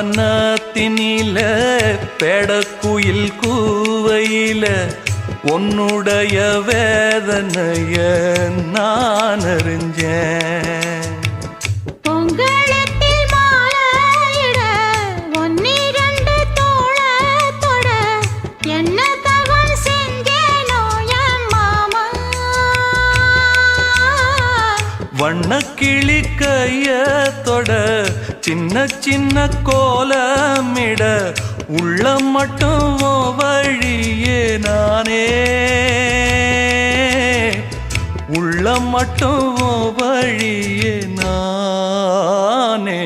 உன்னவனத்தினில பெடக்குயில் கூவையில உன்னுடைய வேதனைய நான் அறிஞ்சேன். பொங்கலத்தில் மாலையிட ஒன்னிரண்டு தோளத்தோட என்ன தவம் செஞ்சேனோ என் மாமா. வண்ணக்கிளி கையத்தோட சின்ன சின்ன கோலமிட உள்ள மட்டும் வழியே நானே உள்ள மட்டும் வழியே நானே.